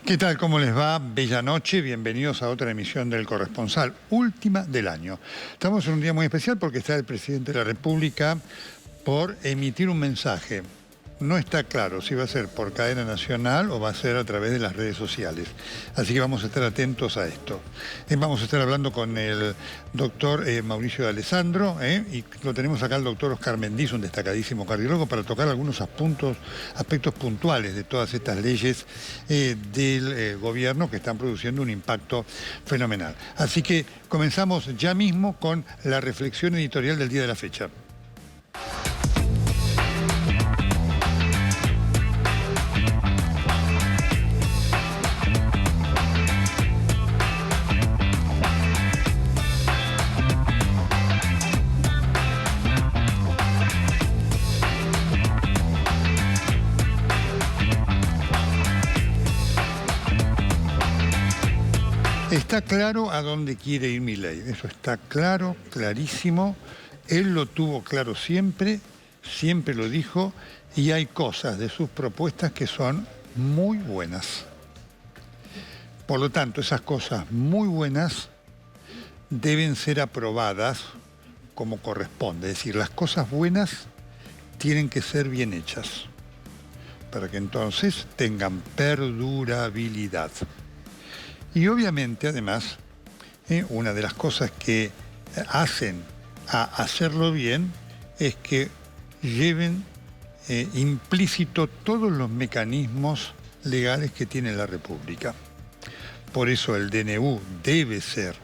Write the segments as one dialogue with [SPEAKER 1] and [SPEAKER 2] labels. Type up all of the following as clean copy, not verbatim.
[SPEAKER 1] ¿Qué tal? ¿Cómo les va? Bella noche, bienvenidos a otra emisión del Corresponsal, última del año. Estamos en un día muy especial porque está el presidente de la República por emitir un mensaje. No está claro si va a ser por cadena nacional o va a ser a través de las redes sociales. Así que vamos a estar atentos a esto. Vamos a estar hablando con el doctor Mauricio de Alessandro, y lo tenemos acá el doctor Oscar Mendiz, un destacadísimo cardiólogo, para tocar algunos aspectos puntuales de todas estas leyes del gobierno que están produciendo un impacto fenomenal. Así que comenzamos ya mismo con la reflexión editorial del día de la fecha. Está claro a dónde quiere ir Milei, eso está claro, clarísimo. Él lo tuvo claro siempre, siempre lo dijo, y hay cosas de sus propuestas que son muy buenas. Por lo tanto, esas cosas muy buenas deben ser aprobadas como corresponde. Es decir, las cosas buenas tienen que ser bien hechas, para que entonces tengan perdurabilidad. Y obviamente, además, una de las cosas que hacen a hacerlo bien es que lleven implícito todos los mecanismos legales que tiene la República. Por eso el DNU debe ser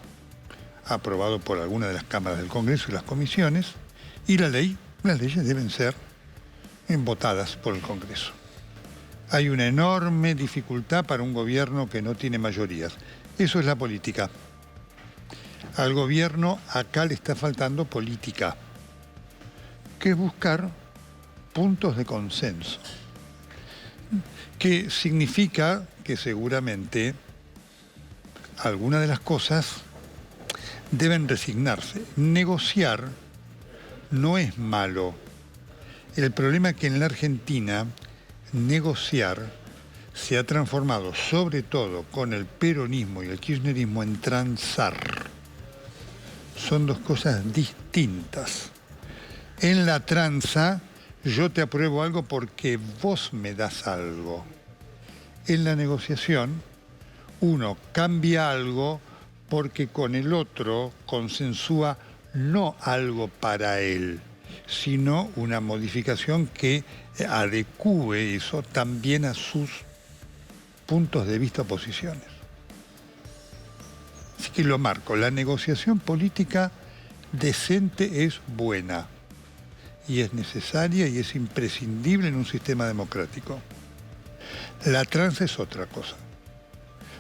[SPEAKER 1] aprobado por alguna de las cámaras del Congreso y las comisiones, y las leyes deben ser votadas por el Congreso. Hay una enorme dificultad para un gobierno que no tiene mayorías. Eso es la política. Al gobierno acá le está faltando política, que es buscar puntos de consenso, que significa que seguramente algunas de las cosas deben resignarse. Negociar no es malo. El problema es que en la Argentina negociar se ha transformado, sobre todo con el peronismo y el kirchnerismo, en transar. Son dos cosas distintas. En la tranza, yo te apruebo algo porque vos me das algo. En la negociación, uno cambia algo porque con el otro consensúa no algo para él, sino una modificación que adecúe eso también a sus puntos de vista o posiciones. Así que lo marco, la negociación política decente es buena y es necesaria y es imprescindible en un sistema democrático. La tranza es otra cosa.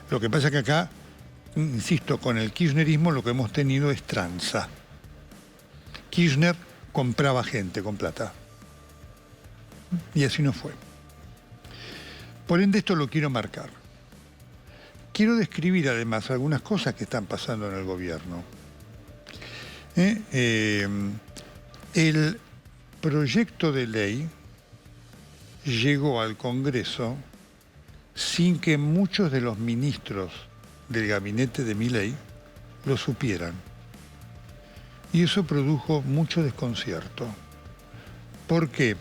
[SPEAKER 1] Lo que pasa es que acá, insisto, con el kirchnerismo lo que hemos tenido es tranza. Kirchner compraba gente con plata. Y así no fue. Por ende, esto lo quiero marcar. Quiero describir además algunas cosas que están pasando en el gobierno. El proyecto de ley llegó al Congreso sin que muchos de los ministros del gabinete de Milei lo supieran. Y eso produjo mucho desconcierto. ¿Por qué?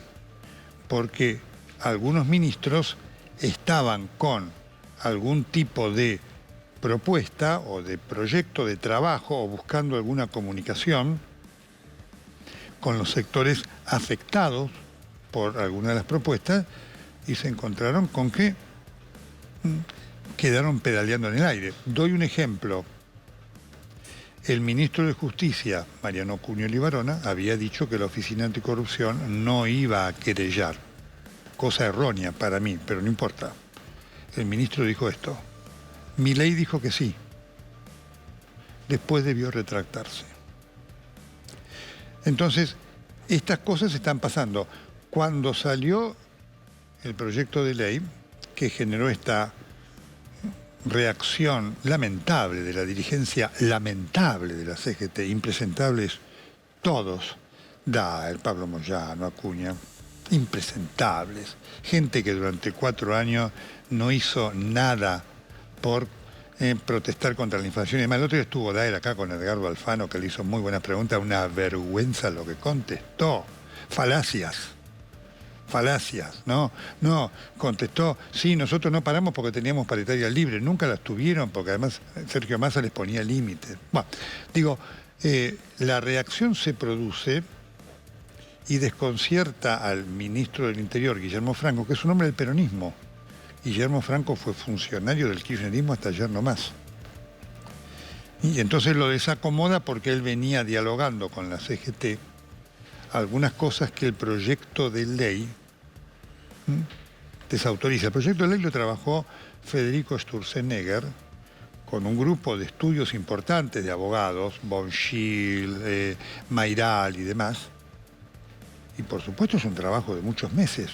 [SPEAKER 1] Porque algunos ministros estaban con algún tipo de propuesta o de proyecto de trabajo o buscando alguna comunicación con los sectores afectados por alguna de las propuestas y se encontraron con que quedaron pedaleando en el aire. Doy un ejemplo. El ministro de Justicia, Mariano Cunioli Barona, había dicho que la Oficina Anticorrupción no iba a querellar. Cosa errónea para mí, pero no importa. El ministro dijo esto. Milei dijo que sí. Después debió retractarse. Entonces, estas cosas están pasando. Cuando salió el proyecto de ley que generó esta reacción lamentable de la dirigencia, lamentable de la CGT, impresentables todos, el Pablo Moyano, Acuña, impresentables, gente que durante 4 años no hizo nada por protestar contra la inflación y demás. El otro día estuvo Daer acá con Edgardo Alfano, que le hizo muy buenas preguntas, una vergüenza lo que contestó. Falacias, no, contestó, sí, nosotros no paramos porque teníamos paritaria libre, nunca las tuvieron porque además Sergio Massa les ponía límites. Bueno, digo, la reacción se produce y desconcierta al ministro del Interior, Guillermo Franco, que es un hombre del peronismo. Guillermo Franco fue funcionario del kirchnerismo hasta ayer nomás. Y entonces lo desacomoda porque él venía dialogando con la CGT algunas cosas que el proyecto de ley desautoriza. El proyecto de ley lo trabajó Federico Sturzenegger con un grupo de estudios importantes de abogados, Bonchil, Mayral y demás. Y por supuesto es un trabajo de muchos meses,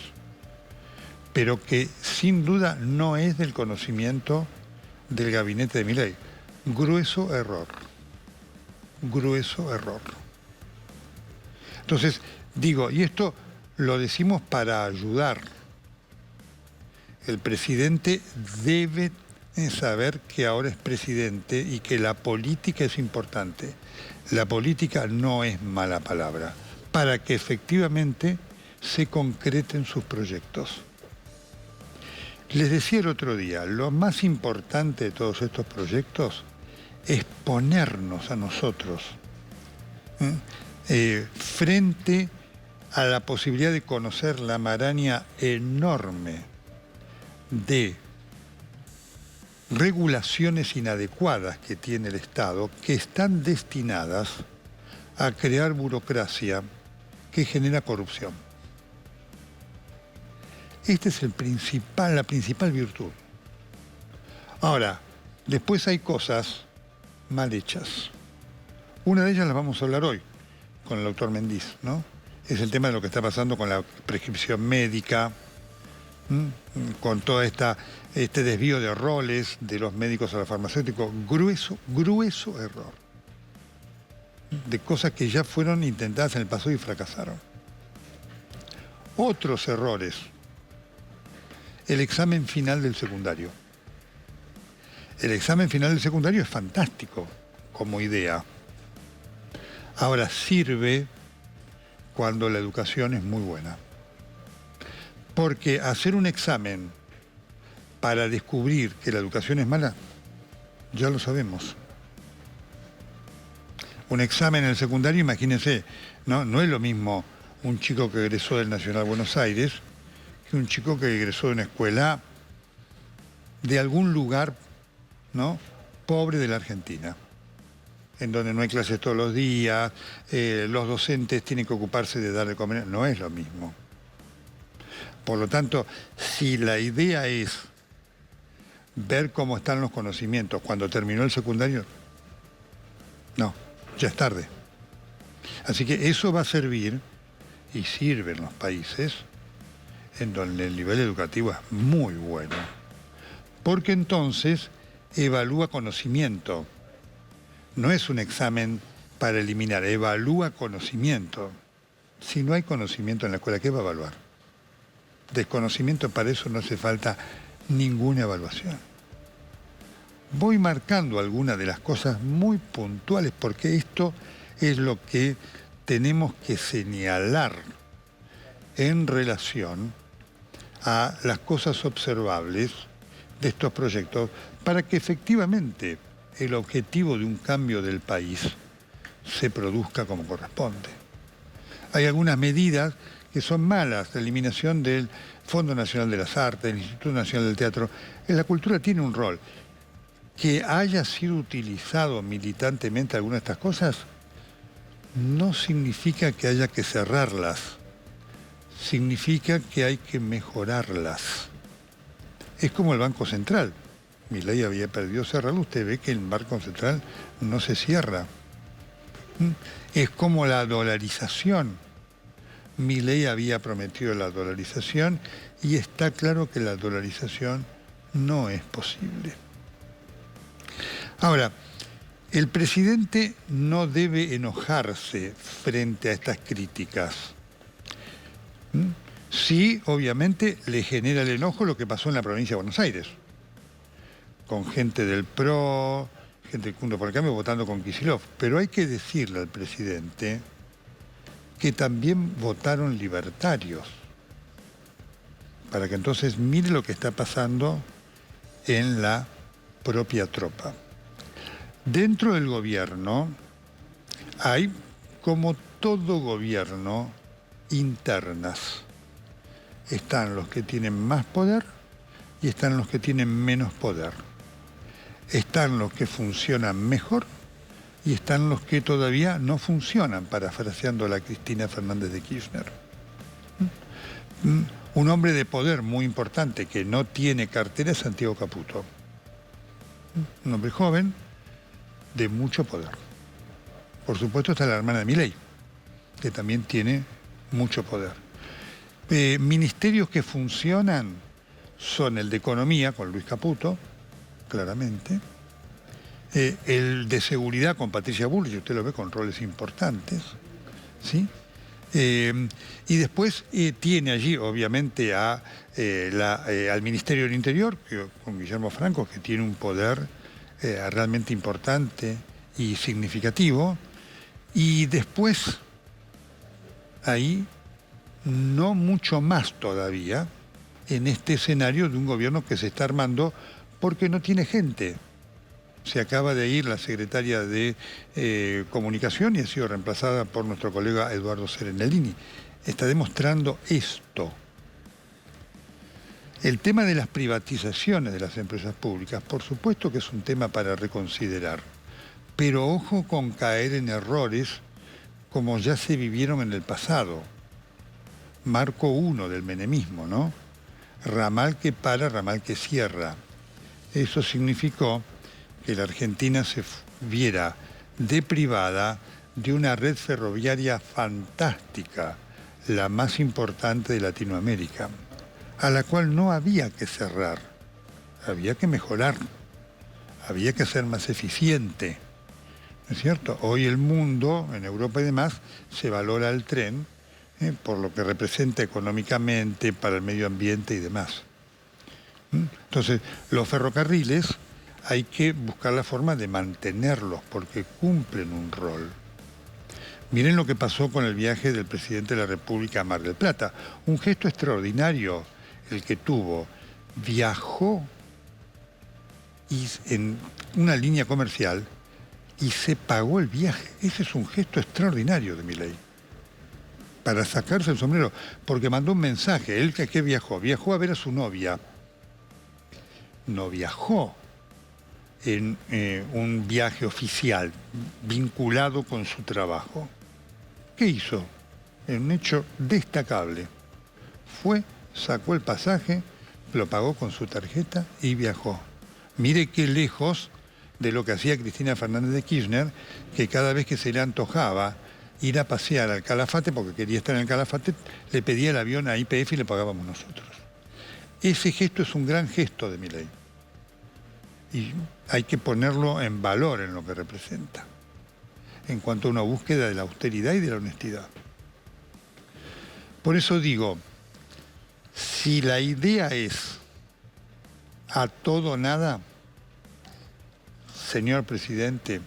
[SPEAKER 1] pero que sin duda no es del conocimiento del gabinete de Milei. Grueso error. Grueso error. Entonces, digo, y esto lo decimos para ayudar. El presidente debe saber que ahora es presidente y que la política es importante. La política no es mala palabra, para que efectivamente se concreten sus proyectos. Les decía el otro día, lo más importante de todos estos proyectos es ponernos a nosotros frente a la posibilidad de conocer la maraña enorme de regulaciones inadecuadas que tiene el Estado, que están destinadas a crear burocracia que genera corrupción. Esta es la principal virtud. Ahora, después hay cosas mal hechas. Una de ellas las vamos a hablar hoy con el doctor Mendiz, ¿no? Es el tema de lo que está pasando con la prescripción médica, con todo este desvío de roles de los médicos a los farmacéuticos. Grueso error. De cosas que ya fueron intentadas en el pasado y fracasaron. Otros errores. El examen final del secundario. El examen final del secundario es fantástico como idea. Ahora sirve cuando la educación es muy buena. Porque hacer un examen para descubrir que la educación es mala, ya lo sabemos. Un examen en el secundario, imagínense, no es lo mismo un chico que egresó del Nacional Buenos Aires que un chico que egresó de una escuela de algún lugar, ¿no?, pobre de la Argentina, en donde no hay clases todos los días, los docentes tienen que ocuparse de darle comer, no es lo mismo. Por lo tanto, si la idea es ver cómo están los conocimientos cuando terminó el secundario, no, ya es tarde. Así que eso va a servir, y sirve en los países en donde el nivel educativo es muy bueno, porque entonces evalúa conocimiento. No es un examen para eliminar, evalúa conocimiento. Si no hay conocimiento en la escuela, ¿qué va a evaluar? Desconocimiento, para eso no hace falta ninguna evaluación. Voy marcando algunas de las cosas muy puntuales, porque esto es lo que tenemos que señalar en relación a las cosas observables de estos proyectos, para que efectivamente el objetivo de un cambio del país se produzca como corresponde. Hay algunas medidas que son malas, la eliminación del Fondo Nacional de las Artes, del Instituto Nacional del Teatro. La cultura tiene un rol. Que haya sido utilizado militantemente alguna de estas cosas no significa que haya que cerrarlas, significa que hay que mejorarlas. Es como el Banco Central. Milei había perdido cerrarlo, usted ve que el Banco Central no se cierra. Es como la dolarización. Milei había prometido la dolarización y está claro que la dolarización no es posible. Ahora, el presidente no debe enojarse frente a estas críticas. Sí, obviamente, le genera el enojo lo que pasó en la provincia de Buenos Aires, con gente del PRO, gente del Juntos por el Cambio votando con Kicillof. Pero hay que decirle al presidente que también votaron libertarios, para que entonces mire lo que está pasando en la propia tropa. Dentro del gobierno hay, como todo gobierno, internas. Están los que tienen más poder y están los que tienen menos poder. Están los que funcionan mejor y están los que todavía no funcionan, parafraseando a la Cristina Fernández de Kirchner. Un hombre de poder muy importante que no tiene cartera es Santiago Caputo. Un hombre joven de mucho poder. Por supuesto está la hermana de Milei, que también tiene mucho poder. Ministerios que funcionan son el de Economía, con Luis Caputo, claramente, el de Seguridad con Patricia Bullrich, usted lo ve con roles importantes, ¿sí? Y después tiene allí, obviamente, al Ministerio del Interior, con Guillermo Franco, que tiene un poder realmente importante y significativo. Y después, ahí, no mucho más todavía, en este escenario de un gobierno que se está armando porque no tiene gente. Se acaba de ir la secretaria de Comunicación y ha sido reemplazada por nuestro colega Eduardo Serenellini. Está demostrando esto. El tema de las privatizaciones de las empresas públicas, por supuesto que es un tema para reconsiderar, pero ojo con caer en errores como ya se vivieron en el pasado. Marco I del menemismo, ¿no? Ramal que para, ramal que cierra. Eso significó que la Argentina se viera deprivada de una red ferroviaria fantástica, la más importante de Latinoamérica, a la cual no había que cerrar, había que mejorar, había que ser más eficiente, ¿no es cierto? Hoy el mundo, en Europa y demás, se valora el tren por lo que representa económicamente, para el medio ambiente y demás. Entonces, los ferrocarriles hay que buscar la forma de mantenerlos porque cumplen un rol. Miren lo que pasó con el viaje del presidente de la República a Mar del Plata. Un gesto extraordinario el que tuvo. Viajó en una línea comercial y se pagó el viaje. Ese es un gesto extraordinario de Milei. Para sacarse el sombrero, porque mandó un mensaje. ¿Él que viajó? Viajó a ver a su novia. No viajó en un viaje oficial vinculado con su trabajo. ¿Qué hizo? En un hecho destacable. Fue, sacó el pasaje, lo pagó con su tarjeta y viajó. Mire qué lejos de lo que hacía Cristina Fernández de Kirchner, que cada vez que se le antojaba ir a pasear al Calafate, porque quería estar en el Calafate, le pedía el avión a YPF y le pagábamos nosotros. Ese gesto es un gran gesto de Milei. Y hay que ponerlo en valor en lo que representa, en cuanto a una búsqueda de la austeridad y de la honestidad. Por eso digo, si la idea es a todo o nada, señor presidente,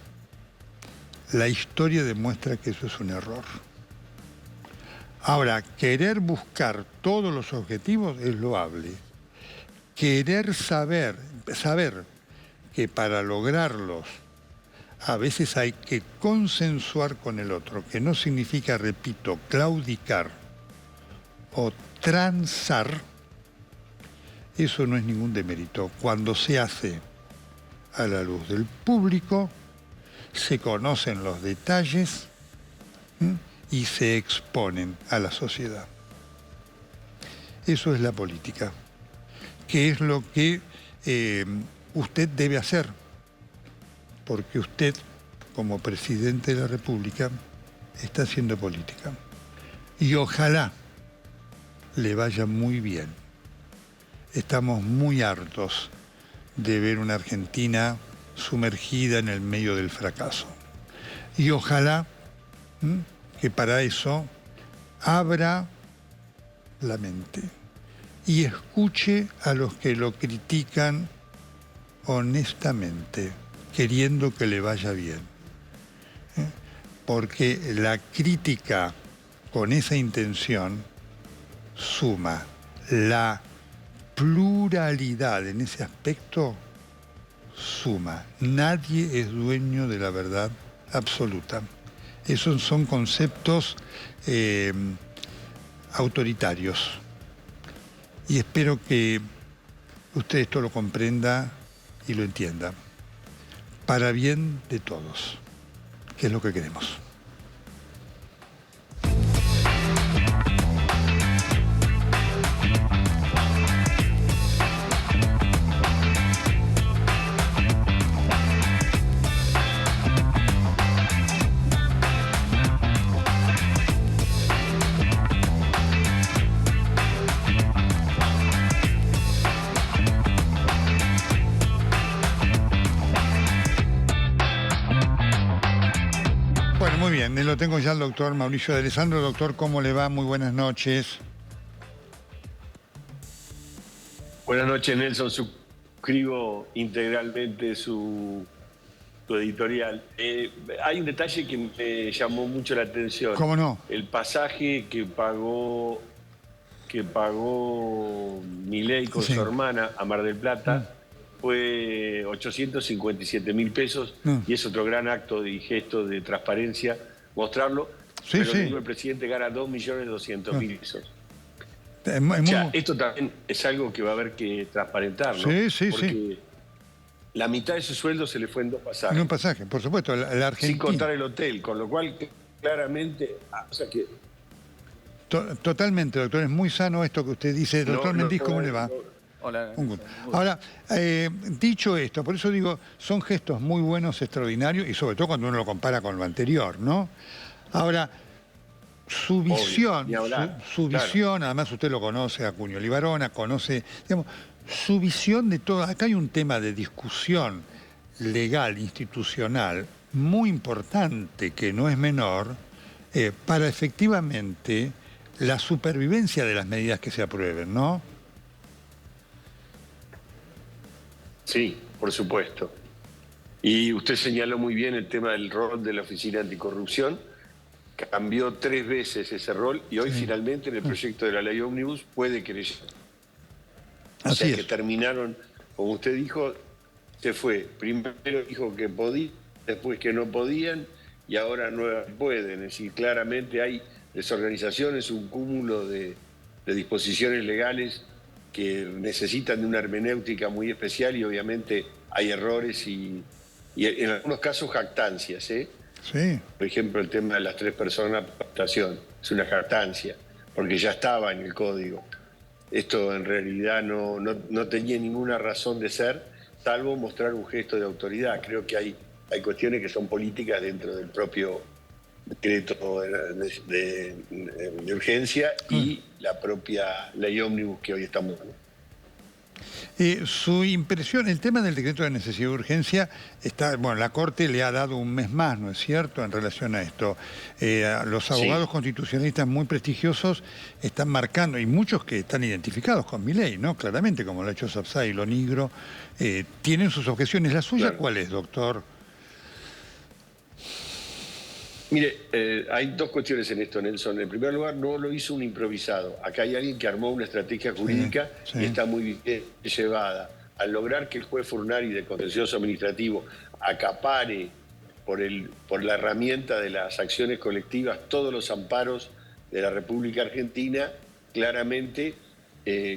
[SPEAKER 1] la historia demuestra que eso es un error. Ahora, querer buscar todos los objetivos es loable. Querer saber que para lograrlos a veces hay que consensuar con el otro, que no significa, repito, claudicar o transar, eso no es ningún demérito. Cuando se hace a la luz del público, se conocen los detalles y se exponen a la sociedad. Eso es la política, que es lo que usted debe hacer, porque usted, como presidente de la República, está haciendo política. Y ojalá le vaya muy bien. Estamos muy hartos de ver una Argentina sumergida en el medio del fracaso. Y ojalá que para eso abra la mente y escuche a los que lo critican honestamente, queriendo que le vaya bien. Porque la crítica con esa intención suma. La pluralidad en ese aspecto suma. Nadie es dueño de la verdad absoluta. Esos son conceptos autoritarios. Y espero que usted esto lo comprenda y lo entienda. Para bien de todos, que es lo que queremos. Bueno, muy bien, lo tengo ya el doctor Mauricio de Alessandro. Doctor, ¿cómo le va? Muy buenas noches.
[SPEAKER 2] Buenas noches, Nelson. Suscribo integralmente su editorial. Hay un detalle que me llamó mucho la atención.
[SPEAKER 1] ¿Cómo no?
[SPEAKER 2] El pasaje que pagó Milei con
[SPEAKER 1] Sí.
[SPEAKER 2] su hermana a Mar del Plata fue 857.000 pesos y es otro gran acto y gesto de transparencia mostrarlo.
[SPEAKER 1] Sí,
[SPEAKER 2] pero
[SPEAKER 1] sí.
[SPEAKER 2] digo, el presidente gana 2.200.000 pesos.
[SPEAKER 1] O
[SPEAKER 2] sea, esto también es algo que va a haber que transparentar, ¿no?
[SPEAKER 1] Sí, sí,
[SPEAKER 2] porque
[SPEAKER 1] sí.
[SPEAKER 2] la mitad de su sueldo se le fue en 2 pasajes.
[SPEAKER 1] En un pasaje, por supuesto, la Argentina.
[SPEAKER 2] Sin contar el hotel, con lo cual claramente... o sea que,
[SPEAKER 1] Totalmente, doctor, es muy sano esto que usted dice. Doctor Mendiz, ¿cómo le va?
[SPEAKER 3] Hola.
[SPEAKER 1] Un gusto. Ahora, dicho esto, por eso digo, son gestos muy buenos, extraordinarios, y sobre todo cuando uno lo compara con lo anterior, ¿no? Ahora, su visión, su visión, además usted lo conoce a Cuño Libarona, conoce, digamos, su visión de todo. Acá hay un tema de discusión legal, institucional, muy importante, que no es menor, para efectivamente la supervivencia de las medidas que se aprueben, ¿no?
[SPEAKER 2] Sí, por supuesto. Y usted señaló muy bien el tema del rol de la Oficina Anticorrupción. Cambió 3 veces ese rol y hoy finalmente en el proyecto de la ley Ómnibus puede querellar. O sea que terminaron, como usted dijo, se fue. Primero dijo que podía, después que no podían y ahora no pueden. Es decir, claramente hay desorganizaciones, un cúmulo de disposiciones legales que necesitan de una hermenéutica muy especial y obviamente hay errores y en algunos casos jactancias, ¿eh?
[SPEAKER 1] Sí.
[SPEAKER 2] Por ejemplo, el tema de las 3 personas por estación es una jactancia, porque ya estaba en el código. Esto en realidad no tenía ninguna razón de ser, salvo mostrar un gesto de autoridad. Creo que hay cuestiones que son políticas dentro del propio decreto de urgencia y la propia ley ómnibus que hoy estamos dando.
[SPEAKER 1] Su impresión, el tema del decreto de necesidad de urgencia, bueno, la Corte le ha dado un mes más, ¿no es cierto?, en relación a esto. Los abogados constitucionalistas muy prestigiosos están marcando, y muchos que están identificados con Milei, ¿no?, claramente, como lo ha hecho Sapsay y Lo Nigro, tienen sus objeciones. ¿La suya cuál es, doctor?
[SPEAKER 2] Mire, hay 2 cuestiones en esto, Nelson. En primer lugar, no lo hizo un improvisado. Acá hay alguien que armó una estrategia jurídica y está muy bien llevada. Al lograr que el juez Furnari de Contencioso Administrativo acapare por la herramienta de las acciones colectivas todos los amparos de la República Argentina, claramente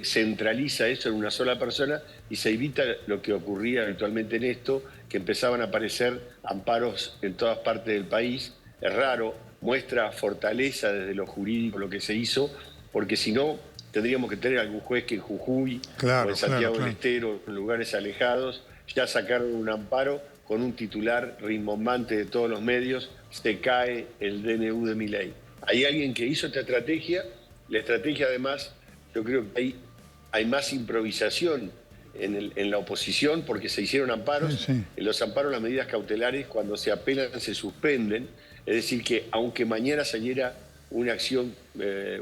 [SPEAKER 2] centraliza eso en una sola persona y se evita lo que ocurría habitualmente en esto, que empezaban a aparecer amparos en todas partes del país. Es raro, muestra fortaleza desde lo jurídico lo que se hizo, porque si no tendríamos que tener algún juez que en Jujuy o en Santiago del Estero, en lugares alejados, ya sacaron un amparo con un titular rimbombante de todos los medios: se cae el DNU de Milei. Hay alguien que hizo esta estrategia. La estrategia, además, yo creo que hay más improvisación en la oposición, porque se hicieron amparos. En los amparos, las medidas cautelares, cuando se apelan, se suspenden. Es decir, que aunque mañana saliera una acción,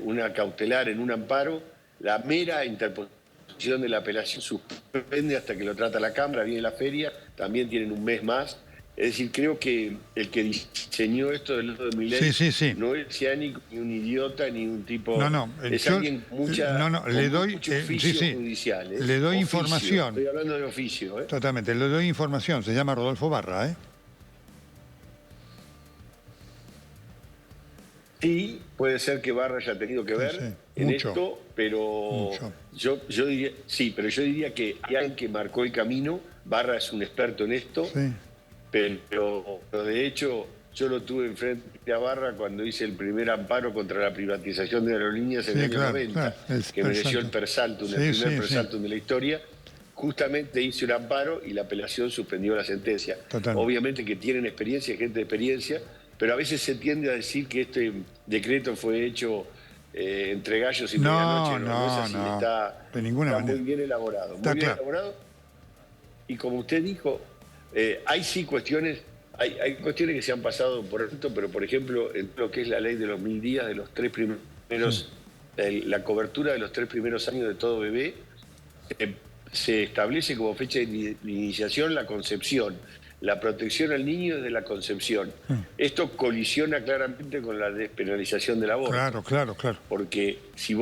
[SPEAKER 2] una cautelar en un amparo, la mera interposición de la apelación suspende. vende hasta que lo trata la Cámara, viene la feria, también tienen un mes más. Es decir, creo que el que diseñó esto del lado de Milei no es ciánico, ni un idiota, ni un tipo... es alguien mucho oficio judicial.
[SPEAKER 1] Le doy información.
[SPEAKER 2] Estoy hablando de oficio.
[SPEAKER 1] Totalmente, le doy información. Se llama Rodolfo Barra,
[SPEAKER 2] Sí, puede ser que Barra haya tenido que ver en esto, pero yo diría, yo diría que hay alguien que marcó el camino. Barra es un experto en esto. Pero de hecho yo lo tuve enfrente a Barra cuando hice el primer amparo contra la privatización de aerolíneas en el año 90, que mereció el Persaltum, el primer Persaltum de la historia. Justamente hice un amparo y la apelación suspendió la sentencia. Obviamente que tienen experiencia, gente de experiencia, pero a veces se tiende a decir que este decreto fue hecho entre gallos y medianoche. No es así, está muy bien elaborado. Muy bien elaborado. Y como usted dijo, hay sí cuestiones, hay cuestiones que se han pasado por alto, pero por ejemplo, en lo que es la ley de los 1000 días, de los 3 primeros, la cobertura de los 3 primeros años de todo bebé, se establece como fecha de iniciación la concepción, la protección al niño desde la concepción. Esto colisiona claramente con la despenalización del aborto.
[SPEAKER 1] Claro.
[SPEAKER 2] Porque si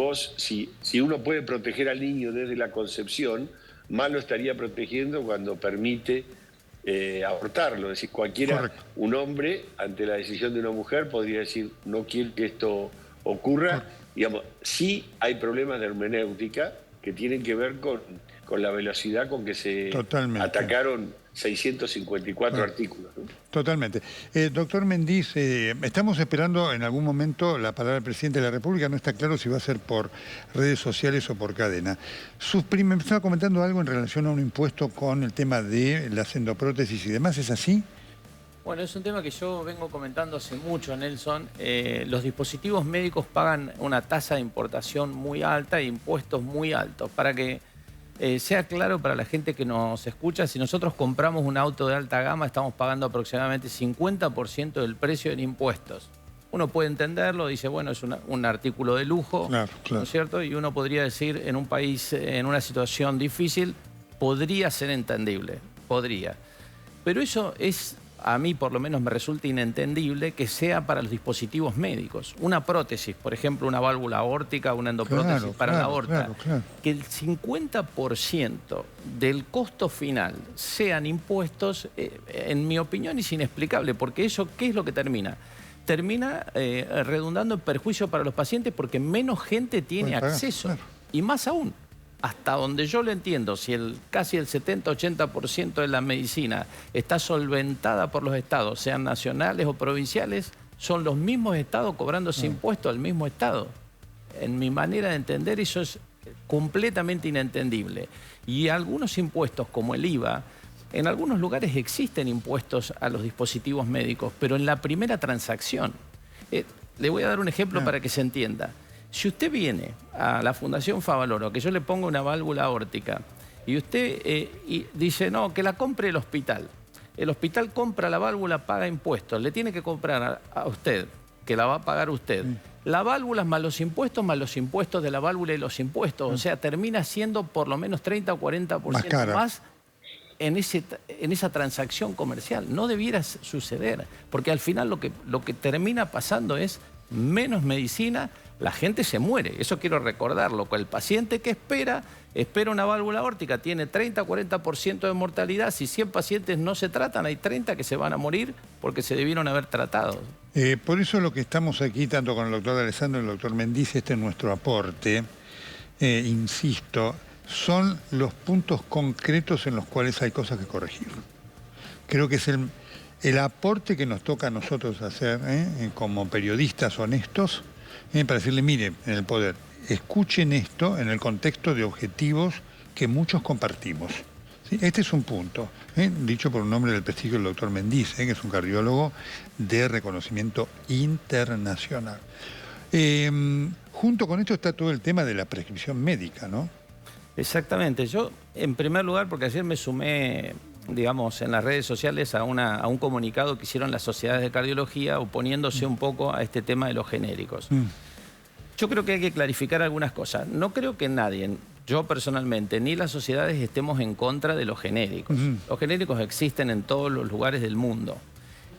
[SPEAKER 2] uno puede proteger al niño desde la concepción, más lo estaría protegiendo cuando permite abortarlo. Es decir, un hombre, ante la decisión de una mujer, podría decir, no quiero que esto ocurra. Digamos, sí hay problemas de hermenéutica que tienen que ver con la velocidad con que se atacaron 654 artículos.
[SPEAKER 1] Totalmente. Doctor Mendiz, estamos esperando en algún momento la palabra del presidente de la República. No está claro si va a ser por redes sociales o por cadena. Me estaba comentando algo en relación a un impuesto con el tema de las endoprótesis y demás. ¿Es así?
[SPEAKER 3] Bueno, es un tema que yo vengo comentando hace mucho, Nelson. Los dispositivos médicos pagan una tasa de importación muy alta e impuestos muy altos. Para que sea claro para la gente que nos escucha, si nosotros compramos un auto de alta gama, estamos pagando aproximadamente 50% del precio en impuestos. Uno puede entenderlo, dice, bueno, es un artículo de lujo, ¿no es cierto? Y uno podría decir, en un país, en una situación difícil, podría ser entendible, podría. Pero eso es... a mí por lo menos me resulta inentendible que sea para los dispositivos médicos. Una prótesis, por ejemplo, una válvula aórtica, una endoprótesis para la aorta, que el 50% del costo final sean impuestos, en mi opinión es inexplicable, porque eso, ¿qué es lo que termina? Termina redundando en perjuicio para los pacientes porque menos gente tiene acceso. Y más aún, hasta donde yo lo entiendo, si casi el 70-80% de la medicina está solventada por los estados, sean nacionales o provinciales, son los mismos estados cobrando ese impuesto al mismo estado. En mi manera de entender, eso es completamente inentendible. Y algunos impuestos, como el IVA, en algunos lugares existen impuestos a los dispositivos médicos, pero en la primera transacción. Le voy a dar un ejemplo para que se entienda. Si usted viene a la Fundación Favaloro, que yo le pongo una válvula aórtica, y usted dice, no, que la compre el hospital compra la válvula, paga impuestos, le tiene que comprar a usted, que la va a pagar usted, la válvula más los impuestos de la válvula y los impuestos, o sea, termina siendo por lo menos 30 o 40% más en esa transacción comercial. No debiera suceder, porque al final lo que termina pasando es menos medicina, la gente se muere. Eso quiero recordarlo. El paciente que espera una válvula aórtica, tiene 30-40% de mortalidad. Si 100 pacientes no se tratan, hay 30 que se van a morir porque se debieron haber tratado.
[SPEAKER 1] Por eso lo que estamos aquí, tanto con el doctor Alessandro y el doctor Mendiz, este es nuestro aporte, insisto, son los puntos concretos en los cuales hay cosas que corregir. Creo que es el aporte que nos toca a nosotros hacer como periodistas honestos, para decirle, mire, en el poder, escuchen esto en el contexto de objetivos que muchos compartimos. ¿Sí? Este es un punto, dicho por un hombre del prestigio del doctor Mendiz, que es un cardiólogo de reconocimiento internacional. Junto con esto está todo el tema de la prescripción médica, ¿no?
[SPEAKER 3] Exactamente. Yo, en primer lugar, porque ayer me sumé, digamos, en las redes sociales a un comunicado que hicieron las sociedades de cardiología oponiéndose un poco a este tema de los genéricos. Yo creo que hay que clarificar algunas cosas. No creo que nadie, yo personalmente, ni las sociedades estemos en contra de los genéricos. Los genéricos existen en todos los lugares del mundo.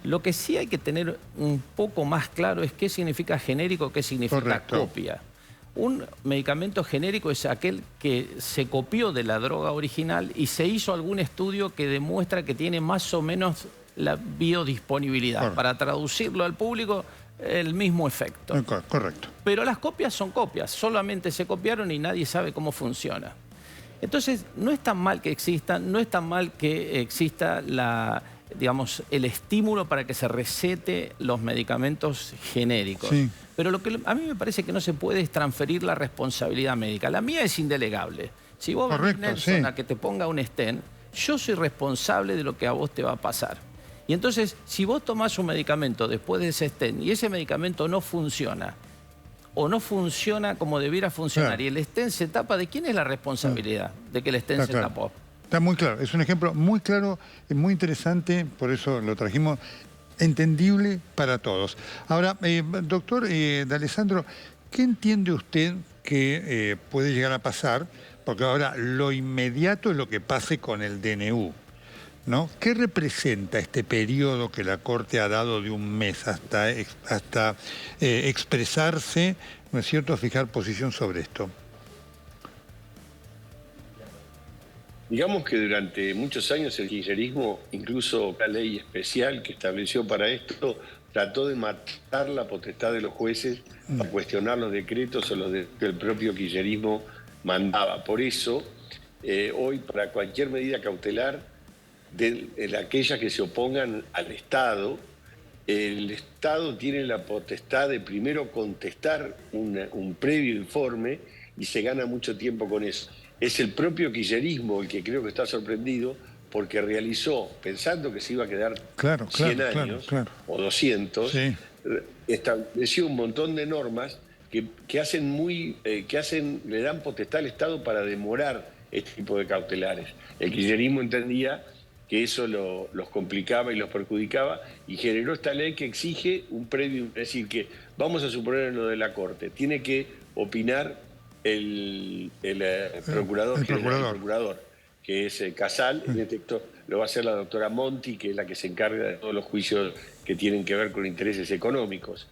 [SPEAKER 3] Lo que sí hay que tener un poco más claro es qué significa genérico, qué significa copia. Un medicamento genérico es aquel que se copió de la droga original y se hizo algún estudio que demuestra que tiene más o menos la biodisponibilidad. Para traducirlo al público, el mismo efecto.
[SPEAKER 1] Correcto.
[SPEAKER 3] Pero las copias son copias, solamente se copiaron y nadie sabe cómo funciona. Entonces, no es tan mal que existan, no es tan mal que exista digamos, el estímulo para que se recete los medicamentos genéricos. Sí. Pero lo que a mí me parece que no se puede es transferir la responsabilidad médica. La mía es indelegable. Si vos vas, Nelson, a que te ponga un stent, yo soy responsable de lo que a vos te va a pasar. Y entonces, si vos tomás un medicamento después de ese stent y ese medicamento no funciona, o no funciona como debiera funcionar, y el stent se tapa, ¿de quién es la responsabilidad de que el stent se tapó?
[SPEAKER 1] Está muy claro, es un ejemplo muy claro, muy interesante, por eso lo trajimos, entendible para todos. Ahora, doctor D'Alessandro, ¿qué entiende usted que puede llegar a pasar? Porque ahora lo inmediato es lo que pase con el DNU, ¿no? ¿Qué representa este periodo que la Corte ha dado de un mes hasta expresarse, ¿no es cierto?, fijar posición sobre esto?
[SPEAKER 2] Digamos que durante muchos años el kirchnerismo, incluso la ley especial que estableció para esto, trató de matar la potestad de los jueces a cuestionar los decretos o los que el propio kirchnerismo mandaba. Por eso, hoy para cualquier medida cautelar, de aquellas que se opongan al Estado, el Estado tiene la potestad de primero contestar un previo informe y se gana mucho tiempo con eso. Es el propio kirchnerismo el que creo que está sorprendido porque realizó, pensando que se iba a quedar 100 años o 200, estableció un montón de normas que le dan potestad al Estado para demorar este tipo de cautelares. El kirchnerismo entendía que eso los complicaba y los perjudicaba y generó esta ley que exige un previo, es decir, que vamos a suponer en lo de la Corte, tiene que opinar el procurador, que es Casal. En este caso lo va a hacer la doctora Monti, que es la que se encarga de todos los juicios que tienen que ver con intereses económicos.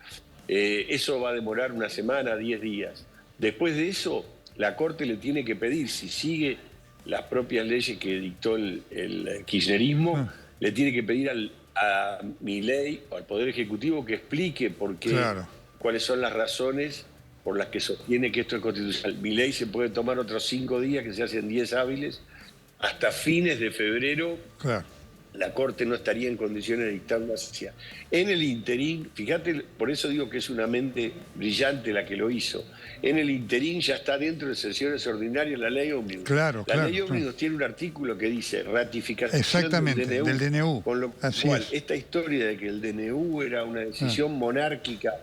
[SPEAKER 2] Eso va a demorar una semana, 10 días. Después de eso, la Corte le tiene que pedir, si sigue las propias leyes que dictó el kirchnerismo, le tiene que pedir a Milei o al Poder Ejecutivo que explique por qué, cuáles son las razones por las que sostiene que esto es constitucional. Milei se puede tomar otros 5 días, que se hacen 10 hábiles, hasta fines de febrero. La Corte no estaría en condiciones de dictar una sentencia. En el interín, fíjate, por eso digo que es una mente brillante la que lo hizo. En el interín ya está dentro de sesiones ordinarias la ley ómnibus. La ley ómnibus tiene un artículo que dice ratificación del DNU. Con lo cual, esta historia de que el DNU era una decisión monárquica,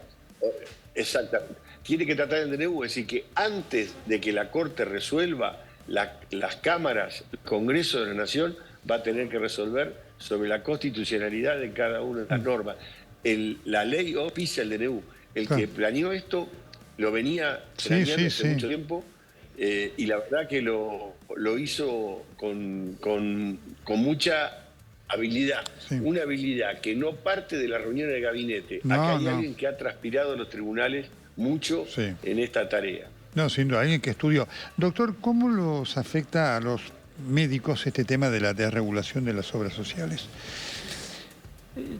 [SPEAKER 2] exactamente, tiene que tratar el DNU, es decir, que antes de que la Corte resuelva, las cámaras, el Congreso de la Nación va a tener que resolver sobre la constitucionalidad de cada una de las normas. La ley oficia el DNU. El que planeó esto lo venía planeando hace mucho tiempo y la verdad que lo hizo con mucha habilidad. Una habilidad que no parte de la reunión del gabinete. Acá hay alguien que ha transpirado en los tribunales mucho en esta tarea.
[SPEAKER 1] No, sin duda, alguien que estudió. Doctor, ¿cómo los afecta a los médicos este tema de la desregulación de las obras sociales?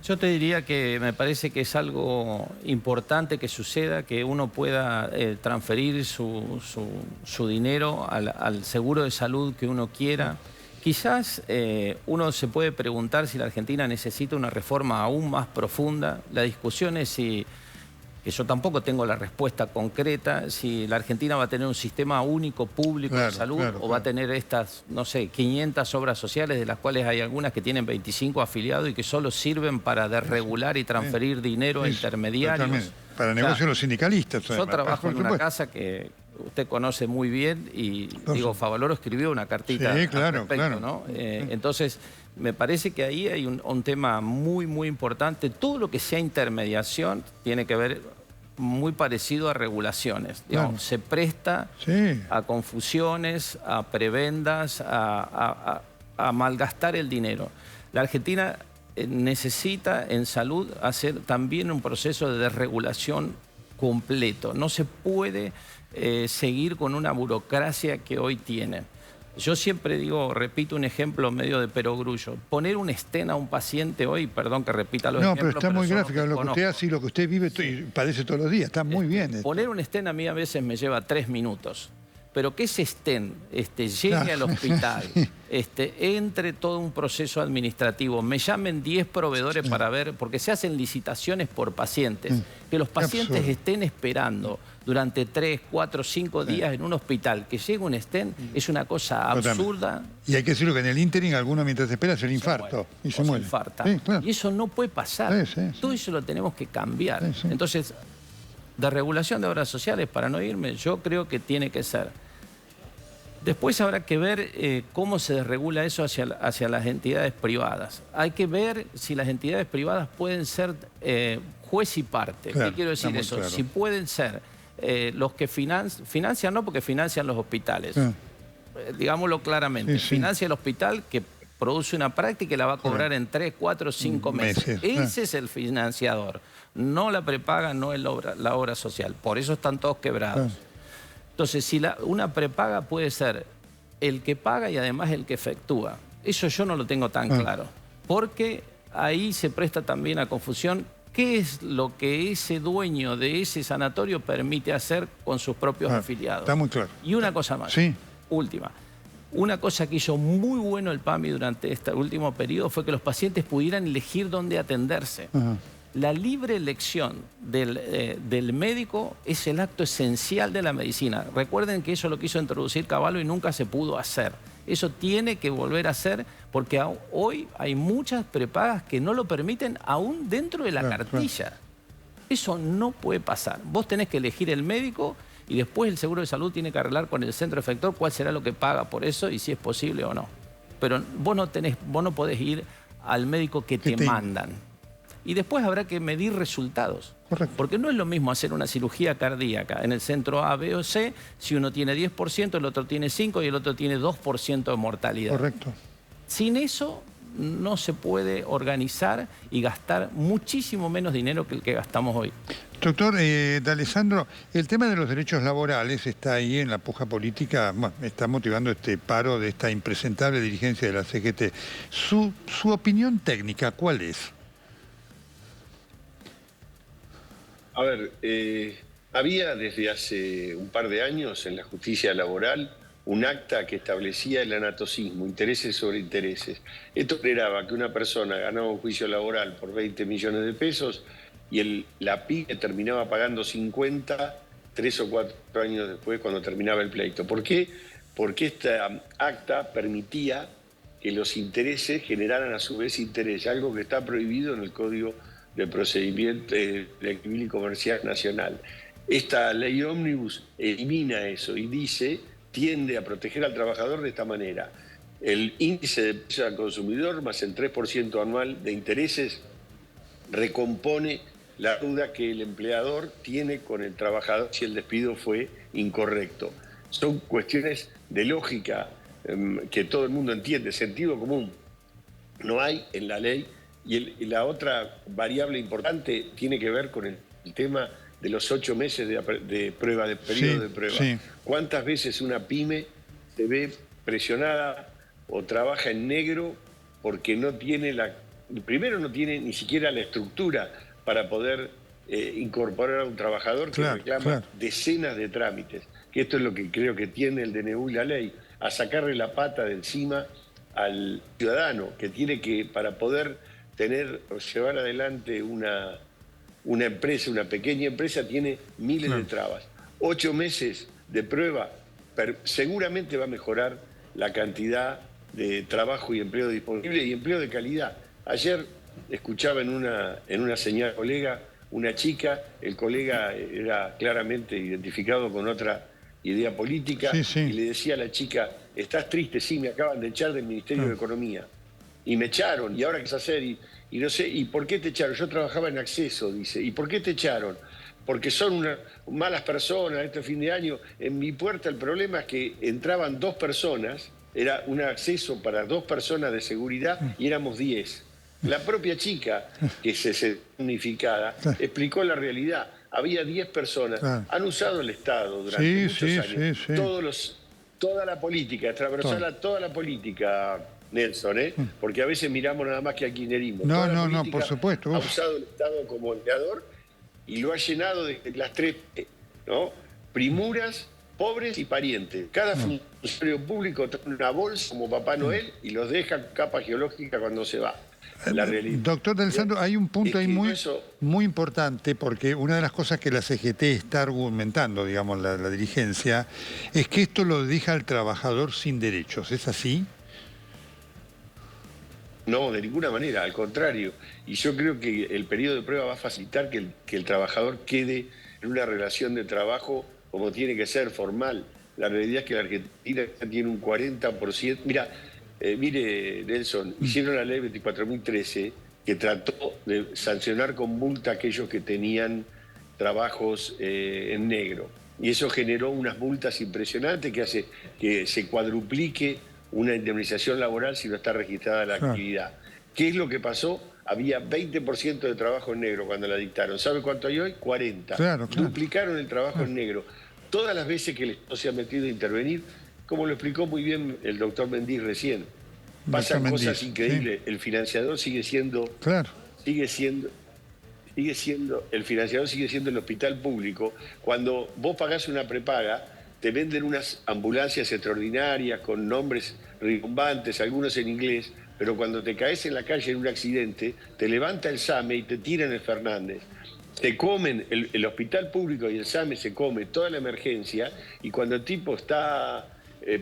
[SPEAKER 3] Yo te diría que me parece que es algo importante que suceda, que uno pueda transferir su dinero al seguro de salud que uno quiera. Quizás uno se puede preguntar si la Argentina necesita una reforma aún más profunda. La discusión es si, que yo tampoco tengo la respuesta concreta, si la Argentina va a tener un sistema único público de salud o va a tener estas, no sé, 500 obras sociales, de las cuales hay algunas que tienen 25 afiliados y que solo sirven para desregular y transferir dinero a intermediarios.
[SPEAKER 1] Para negocios de los sindicalistas.
[SPEAKER 3] Yo trabajo en una casa que usted conoce muy bien y digo, Favaloro escribió una cartita al respecto, ¿no? Entonces, me parece que ahí hay un tema muy, muy importante. Todo lo que sea intermediación tiene que ver muy parecido a regulaciones. Digamos, se presta a confusiones, a prebendas, a malgastar el dinero. La Argentina necesita en salud hacer también un proceso de desregulación completo. No se puede seguir con una burocracia que hoy tiene. Yo siempre digo, repito un ejemplo medio de perogrullo. Poner un stent a un paciente hoy, perdón que repita los ejemplos.
[SPEAKER 1] No, pero está muy gráfica. Lo que usted hace y lo que usted vive y padece todos los días. Está muy bien.
[SPEAKER 3] Poner un stent a mí a veces me lleva 3 minutos. Pero que ese stent llegue al hospital, entre todo un proceso administrativo, me llamen 10 proveedores para ver, porque se hacen licitaciones por pacientes, que los pacientes estén esperando durante 3, 4, 5 días en un hospital, que llegue un stent, es una cosa absurda.
[SPEAKER 1] Y hay que decirlo que en el ínterin alguno mientras espera hace el infarto y se muere.
[SPEAKER 3] Sí, claro. Y eso no puede pasar. Todo eso lo tenemos que cambiar. Entonces, de regulación de obras sociales, para no irme, yo creo que tiene que ser. Después habrá que ver cómo se desregula eso hacia las entidades privadas. Hay que ver si las entidades privadas pueden ser juez y parte.
[SPEAKER 1] Claro,
[SPEAKER 3] ¿qué quiero decir eso? Claro. Si pueden ser los que financian, no porque financian los hospitales, digámoslo claramente, financia el hospital que produce una práctica y la va a cobrar en 3, 4, 5 meses. Ese es el financiador, no la prepaga, no es la obra social. Por eso están todos quebrados. Entonces, si una prepaga puede ser el que paga y además el que efectúa. Eso yo no lo tengo tan claro. Porque ahí se presta también a confusión qué es lo que ese dueño de ese sanatorio permite hacer con sus propios afiliados.
[SPEAKER 1] Está muy claro.
[SPEAKER 3] Y una cosa más, última. Una cosa que hizo muy bueno el PAMI durante este último periodo fue que los pacientes pudieran elegir dónde atenderse. La libre elección del médico es el acto esencial de la medicina. Recuerden que eso lo quiso introducir Cavallo y nunca se pudo hacer. Eso tiene que volver a hacer porque hoy hay muchas prepagas que no lo permiten aún dentro de la cartilla. Eso no puede pasar. Vos tenés que elegir el médico y después el seguro de salud tiene que arreglar con el centro efector cuál será lo que paga por eso y si es posible o no. Pero vos no podés ir al médico que te mandan. Y después habrá que medir resultados. Correcto. Porque no es lo mismo hacer una cirugía cardíaca en el centro A, B o C si uno tiene 10%, el otro tiene 5% y el otro tiene 2% de mortalidad.
[SPEAKER 1] Correcto.
[SPEAKER 3] Sin eso no se puede organizar y gastar muchísimo menos dinero que el que gastamos hoy.
[SPEAKER 1] Doctor D'Alessandro, el tema de los derechos laborales está ahí en la puja política, bueno, está motivando este paro de esta impresentable dirigencia de la CGT. Su opinión técnica, ¿cuál es?
[SPEAKER 2] A ver, había desde hace un par de años en la justicia laboral un acta que establecía el anatocismo, intereses sobre intereses. Esto generaba que una persona ganaba un juicio laboral por 20 millones de pesos y la PYME terminaba pagando 50, 3 o 4 años después cuando terminaba el pleito. ¿Por qué? Porque esta acta permitía que los intereses generaran a su vez interés, algo que está prohibido en el Código de Procedimiento Civil y Comercial Nacional. Esta ley ómnibus elimina eso y tiende a proteger al trabajador de esta manera. El índice de precio al consumidor más el 3% anual de intereses recompone la deuda que el empleador tiene con el trabajador si el despido fue incorrecto. Son cuestiones de lógica que todo el mundo entiende, sentido común. No hay en la ley. Y la otra variable importante tiene que ver con el tema de los 8 meses de prueba, de periodo de prueba. ¿Cuántas veces una pyme se ve presionada o trabaja en negro porque no tiene primero no tiene ni siquiera la estructura para poder incorporar a un trabajador que reclama decenas de trámites? Que esto es lo que creo que tiene el DNU y la ley, a sacarle la pata de encima al ciudadano, que tiene que, para poder tener o llevar adelante una empresa, una pequeña empresa, tiene miles de trabas. 8 meses de prueba seguramente va a mejorar la cantidad de trabajo y empleo disponible y empleo de calidad. Ayer escuchaba en una señal colega, una chica, el colega era claramente identificado con otra idea política y le decía a la chica, ¿estás triste? Sí, me acaban de echar del Ministerio de Economía. Y me echaron, ¿y ahora qué vas a hacer? Y no sé, ¿y por qué te echaron? Yo trabajaba en Acceso, dice. ¿Y por qué te echaron? porque son malas personas este fin de año. En mi puerta el problema es que entraban 2 personas, era un acceso para 2 personas de seguridad y éramos 10. La propia chica, que es unificada, explicó la realidad. Había 10 personas. Han usado el Estado durante muchos años. Toda la política, transversal a toda la política, Nelson, porque a veces miramos nada más que al kirchnerismo.
[SPEAKER 1] No, por supuesto.
[SPEAKER 2] Ha usado el Estado como oleador y lo ha llenado de las 3 P, ¿no? Primuras, pobres y parientes. Cada funcionario público trae una bolsa como Papá Noel y los deja capa geológica cuando se va. La realidad.
[SPEAKER 1] Doctor D'Alessandro, hay un punto ahí muy importante, porque una de las cosas que la CGT está argumentando, digamos, la dirigencia, es que esto lo deja al trabajador sin derechos. ¿Es así?
[SPEAKER 2] No, de ninguna manera, al contrario. Y yo creo que el periodo de prueba va a facilitar que el trabajador quede en una relación de trabajo como tiene que ser, formal. La realidad es que la Argentina tiene un 40%. Mire, Nelson, hicieron la ley 24.013 que trató de sancionar con multa a aquellos que tenían trabajos en negro. Y eso generó unas multas impresionantes que hace que se cuadruplique una indemnización laboral si no está registrada la actividad. ¿Qué es lo que pasó? Había 20% de trabajo en negro cuando la dictaron. ¿Sabe cuánto hay hoy? 40. Duplicaron el trabajo en negro. Todas las veces que el Estado se ha metido a intervenir, como lo explicó muy bien el doctor Mendiz recién, pasan cosas increíbles. El financiador sigue siendo el financiador sigue siendo el hospital público. Cuando vos pagás una prepaga, te venden unas ambulancias extraordinarias con nombres rimbombantes, algunos en inglés, pero cuando te caes en la calle en un accidente, te levanta el SAME y te tiran el Fernández. Te comen, el hospital público y el SAME se come toda la emergencia, y cuando el tipo está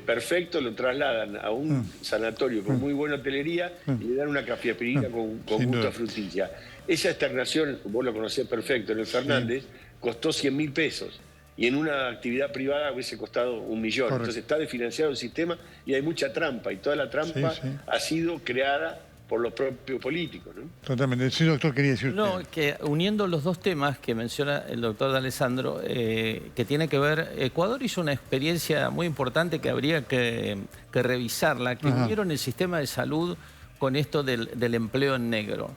[SPEAKER 2] perfecto lo trasladan a un sanatorio con muy buena hotelería y le dan una cafeaspirina con gusto a frutilla. Esa externación, vos lo conocés perfecto, en el Fernández, costó 100.000 pesos. Y en una actividad privada hubiese costado 1 millón.
[SPEAKER 1] Correcto.
[SPEAKER 2] Entonces está desfinanciado el sistema y hay mucha trampa. Y toda la trampa ha sido creada por los propios políticos, ¿no?
[SPEAKER 1] Totalmente. Sí, doctor, quería decir usted.
[SPEAKER 3] No, que uniendo los 2 temas que menciona el doctor D'Alessandro, que tiene que ver, Ecuador hizo una experiencia muy importante que habría que revisarla, que unieron el sistema de salud con esto del empleo en negro.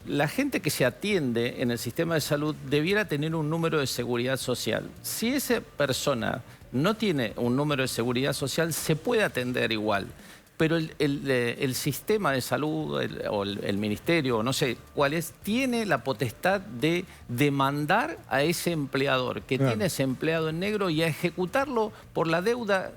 [SPEAKER 3] La gente que se atiende en el sistema de salud debiera tener un número de seguridad social. Si esa persona no tiene un número de seguridad social, se puede atender igual. Pero el sistema de salud o el ministerio, no sé cuál es, tiene la potestad de demandar a ese empleador que tiene ese empleado en negro y a ejecutarlo por la deuda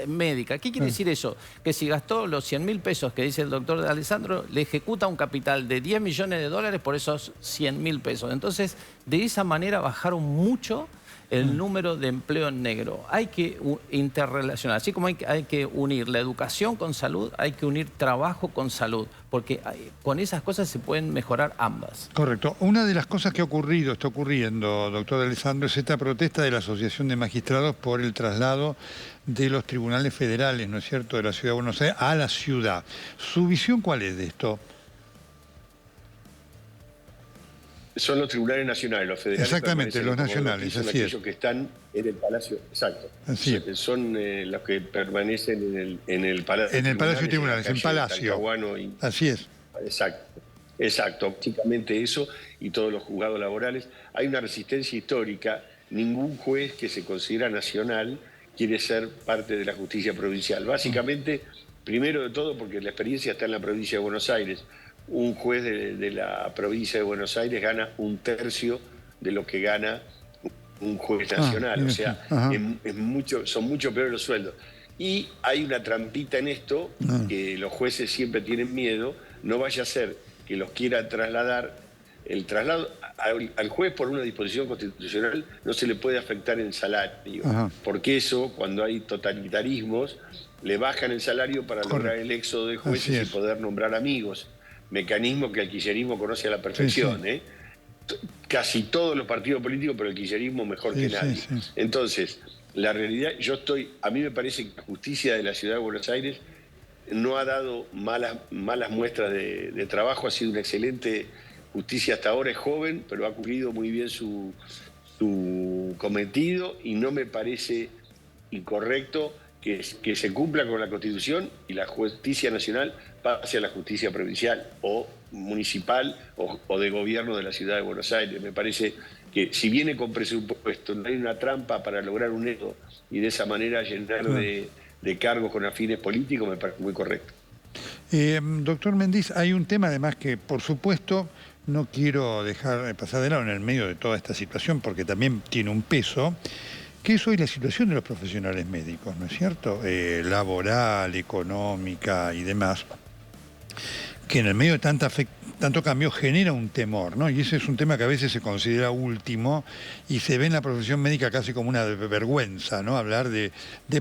[SPEAKER 3] médica. ¿Qué quiere decir eso? Que si gastó los 100.000 pesos que dice el doctor D'Alessandro, le ejecuta un capital de 10 millones de dólares por esos 100.000 pesos. Entonces, de esa manera bajaron mucho el número de empleo en negro. Hay que interrelacionar, así como hay que unir la educación con salud, hay que unir trabajo con salud, porque con esas cosas se pueden mejorar ambas.
[SPEAKER 1] Correcto. Una de las cosas que está ocurriendo, doctor D'Alessandro, es esta protesta de la Asociación de Magistrados por el traslado de los tribunales federales, ¿no es cierto?, de la Ciudad de Buenos Aires a la ciudad. ¿Su visión cuál es de esto?
[SPEAKER 2] Son los tribunales nacionales, los federales.
[SPEAKER 1] Exactamente, los nacionales,
[SPEAKER 2] son aquellos que están en el Palacio, exacto.
[SPEAKER 1] Así es.
[SPEAKER 2] Son los que permanecen en el Palacio.
[SPEAKER 1] En el Palacio de Tribunales, en Palacio. Así es.
[SPEAKER 2] Exacto, básicamente eso, y todos los juzgados laborales. Hay una resistencia histórica. Ningún juez que se considera nacional quiere ser parte de la justicia provincial. Básicamente, primero de todo, porque la experiencia está en la provincia de Buenos Aires. Un juez de la provincia de Buenos Aires gana 1/3 de lo que gana un juez nacional. O sea, son mucho peores los sueldos. Y hay una trampita en esto, que los jueces siempre tienen miedo, no vaya a ser que los quiera trasladar. El traslado al juez por una disposición constitucional no se le puede afectar el salario, porque eso, cuando hay totalitarismos, le bajan el salario para lograr el éxodo de jueces y poder nombrar amigos. Mecanismo que el kirchnerismo conoce a la perfección, Casi todos los partidos políticos, pero el kirchnerismo mejor que nadie. Entonces, la realidad, a mí me parece que la justicia de la Ciudad de Buenos Aires no ha dado malas muestras de trabajo, ha sido una excelente justicia hasta ahora, es joven, pero ha cumplido muy bien su su cometido y no me parece incorrecto que se cumpla con la Constitución y la justicia nacional pase a la justicia provincial o municipal o de gobierno de la ciudad de Buenos Aires. Me parece que si viene con presupuesto, no hay una trampa para lograr un éxito y de esa manera llenar de cargos con afines políticos, me parece muy correcto.
[SPEAKER 1] Doctor Mendiz, hay un tema además que, por supuesto, no quiero dejar pasar de lado en el medio de toda esta situación porque también tiene un peso, que es hoy la situación de los profesionales médicos, ¿no es cierto? Laboral, económica y demás, que en el medio de tanto cambio genera un temor, ¿no? Y ese es un tema que a veces se considera último y se ve en la profesión médica casi como una vergüenza, ¿no? Hablar de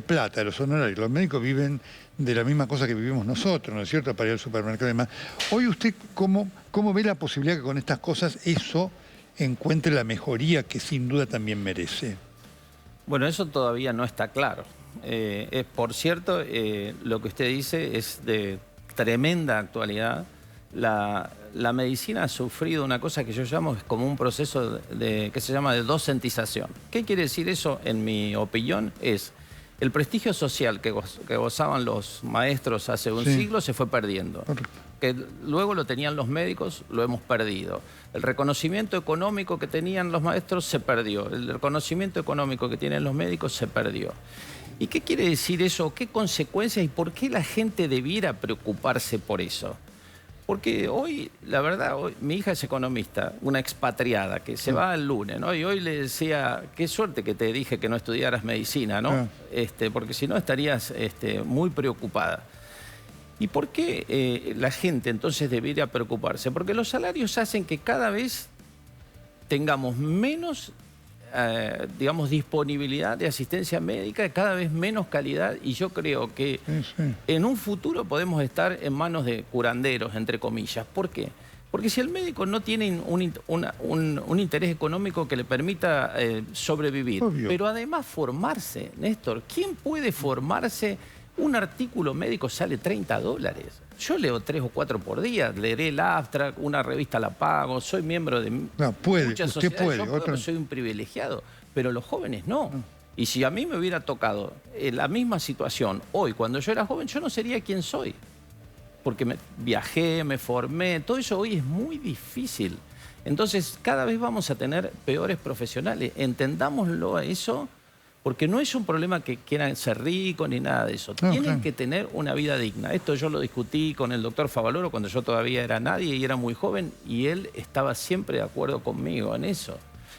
[SPEAKER 1] plata, de los honorarios. Los médicos viven de la misma cosa que vivimos nosotros, ¿no es cierto? Para ir al supermercado y demás. Hoy usted, ¿cómo ve la posibilidad que con estas cosas eso encuentre la mejoría que sin duda también merece?
[SPEAKER 3] Bueno, eso todavía no está claro. Por cierto, lo que usted dice es de tremenda actualidad. La medicina ha sufrido una cosa que yo llamo es como un proceso que se llama de docentización. ¿Qué quiere decir eso? En mi opinión es el prestigio social que gozaban los maestros hace un siglo se fue perdiendo. Que luego lo tenían los médicos, lo hemos perdido. El reconocimiento económico que tenían los maestros se perdió. El reconocimiento económico que tienen los médicos se perdió. ¿Y qué quiere decir eso? ¿Qué consecuencias y por qué la gente debiera preocuparse por eso? Porque hoy, la verdad, mi hija es economista, una expatriada, que se va el lunes, ¿no? Y hoy le decía, qué suerte que te dije que no estudiaras medicina, ¿no? Porque si no estarías muy preocupada. ¿Y por qué la gente entonces debería preocuparse? Porque los salarios hacen que cada vez tengamos menos, digamos, disponibilidad de asistencia médica, cada vez menos calidad, y yo creo que en un futuro podemos estar en manos de curanderos, entre comillas. ¿Por qué? Porque si el médico no tiene un interés económico que le permita sobrevivir, pero además formarse, Néstor, ¿quién puede formarse? Un artículo médico sale $30. Yo leo 3 o 4 por día, leeré el abstract, una revista la pago, soy miembro de muchas sociedades. Yo soy un privilegiado, pero los jóvenes no. Y si a mí me hubiera tocado la misma situación hoy, cuando yo era joven, yo no sería quien soy. Porque viajé, me formé, todo eso hoy es muy difícil. Entonces, cada vez vamos a tener peores profesionales. Entendámoslo a eso. Porque no es un problema que quieran ser ricos ni nada de eso. Tienen que tener una vida digna. Esto yo lo discutí con el doctor Favaloro cuando yo todavía era nadie y era muy joven, y él estaba siempre de acuerdo conmigo en eso.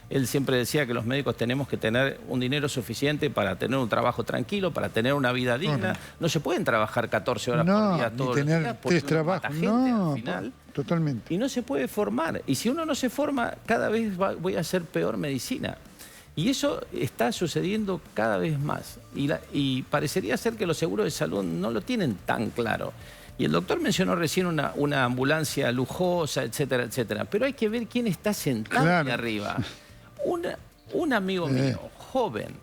[SPEAKER 3] Él siempre decía que los médicos tenemos que tener un dinero suficiente para tener un trabajo tranquilo, para tener una vida digna. No se pueden trabajar 14 horas por día todos los días porque
[SPEAKER 1] 3 trabajos.
[SPEAKER 3] Mata gente al final.
[SPEAKER 1] Totalmente.
[SPEAKER 3] Y no se puede formar. Y si uno no se forma, cada vez voy a hacer peor medicina. Y eso está sucediendo cada vez más. Y parecería ser que los seguros de salud no lo tienen tan claro. Y el doctor mencionó recién una ambulancia lujosa, etcétera, etcétera. Pero hay que ver quién está sentado ahí arriba. Un amigo mío, joven,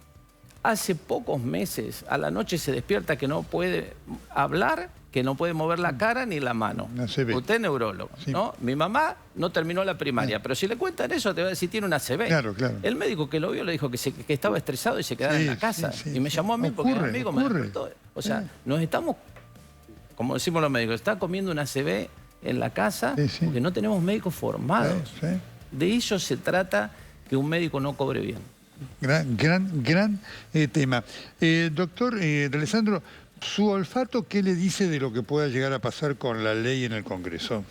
[SPEAKER 3] hace pocos meses, a la noche se despierta que no puede hablar, que no puede mover la cara ni la mano. Usted es neurólogo, ¿no? Mi mamá no terminó la primaria, pero si le cuentan eso te va a decir tiene una ACV. Claro. El médico que lo vio le dijo que estaba estresado y se quedaba en la casa. Y me llamó a mí porque mi amigo me despertó. O sea, nos estamos, como decimos los médicos, está comiendo una ACV en la casa porque no tenemos médicos formados. De eso se trata, que un médico no cobre bien.
[SPEAKER 1] Gran tema. Doctor Alessandro, ¿su olfato qué le dice de lo que pueda llegar a pasar con la ley en el Congreso?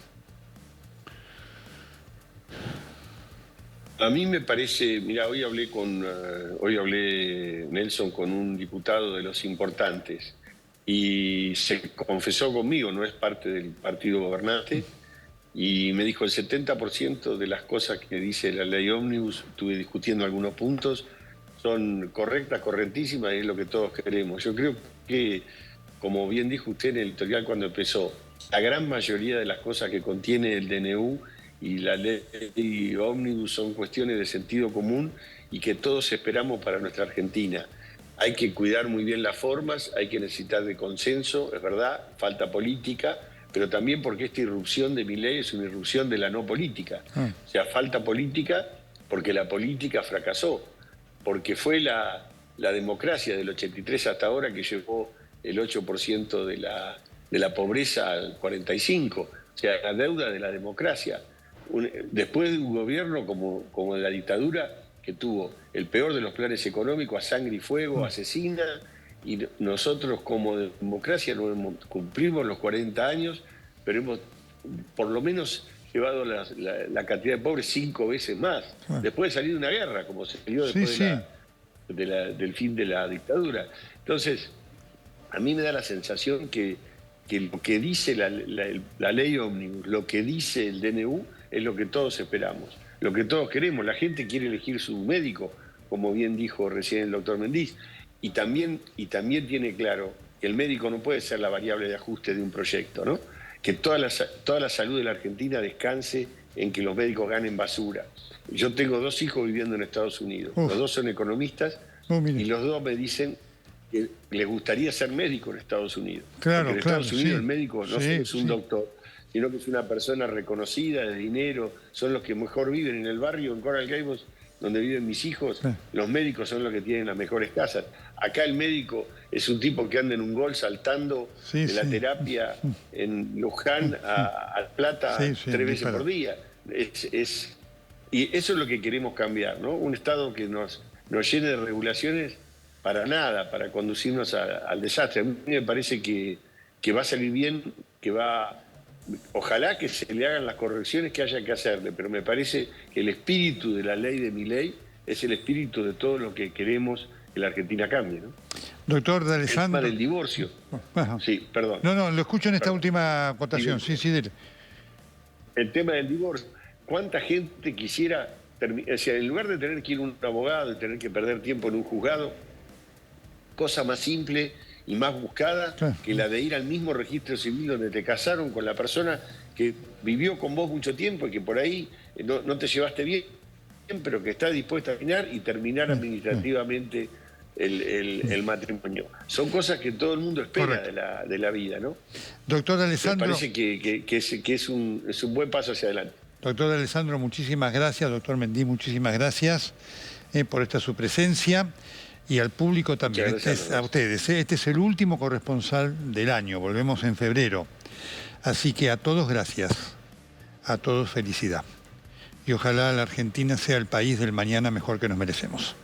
[SPEAKER 2] A mí me parece, mira, hoy hablé Nelson con un diputado de los importantes y se confesó conmigo, no es parte del partido gobernante, y me dijo el 70% de las cosas que dice la ley Ómnibus, estuve discutiendo algunos puntos, son correctas, correctísimas, y es lo que todos queremos. Yo creo que, como bien dijo usted en el editorial cuando empezó, la gran mayoría de las cosas que contiene el DNU y la ley Ómnibus son cuestiones de sentido común y que todos esperamos para nuestra Argentina. Hay que cuidar muy bien las formas, hay que necesitar de consenso, es verdad, falta política, pero también porque esta irrupción de mi ley es una irrupción de la no política. O sea, falta política porque la política fracasó, porque fue la democracia del 83 hasta ahora que llevó el 8% de la pobreza al 45%, o sea, la deuda de la democracia. Después de un gobierno como la dictadura, que tuvo el peor de los planes económicos, a sangre y fuego, asesina, y nosotros como democracia cumplimos los 40 años, pero hemos por lo menos llevado la cantidad de pobres 5 veces más, después de salir de una guerra, como se dio después del fin de la dictadura. Entonces, a mí me da la sensación que lo que dice la ley ómnibus, lo que dice el DNU, es lo que todos esperamos, lo que todos queremos. La gente quiere elegir su médico, como bien dijo recién el doctor Mendiz, y también tiene claro que el médico no puede ser la variable de ajuste de un proyecto, ¿no? Que toda la salud de la Argentina descanse en que los médicos ganen basura. Yo tengo 2 hijos viviendo en Estados Unidos, los 2 son economistas, y los 2 me dicen que les gustaría ser médico en Estados Unidos.
[SPEAKER 1] Claro,
[SPEAKER 2] porque en Estados Unidos el médico no solo es un doctor, sino que es una persona reconocida, de dinero, son los que mejor viven en el barrio, en Coral Gables, donde viven mis hijos, los médicos son los que tienen las mejores casas. Acá el médico es un tipo que anda en un Gol saltando de la terapia en Luján a Plata 3 veces por día. Y eso es lo que queremos cambiar, ¿no? Un Estado que nos llene de regulaciones para nada, para conducirnos al desastre. A mí me parece que va a salir bien, ojalá que se le hagan las correcciones que haya que hacerle, pero me parece que el espíritu de la ley de Milei es el espíritu de todo lo que queremos que la Argentina cambie, ¿no?
[SPEAKER 1] Doctor D'Alessandro.
[SPEAKER 2] El tema del divorcio. Sí, perdón.
[SPEAKER 1] No, lo escucho en esta última acotación. Sí, dile.
[SPEAKER 2] El tema del divorcio. ¿Cuánta gente quisiera, o sea, en lugar de tener que ir a un abogado y tener que perder tiempo en un juzgado, cosa más simple y más buscada que la de ir al mismo registro civil donde te casaron con la persona que vivió con vos mucho tiempo y que por ahí no te llevaste bien, pero que está dispuesta a terminar administrativamente el matrimonio. Son cosas que todo el mundo espera de la vida, ¿no?
[SPEAKER 1] Doctor D'Alessandro.
[SPEAKER 2] Me parece que es un buen paso hacia adelante.
[SPEAKER 1] Doctor D'Alessandro, muchísimas gracias. Doctor Mendiz, muchísimas gracias por su presencia. Y al público también, a ustedes. Este es el último corresponsal del año, volvemos en febrero. Así que a todos gracias, a todos felicidad. Y ojalá la Argentina sea el país del mañana mejor que nos merecemos.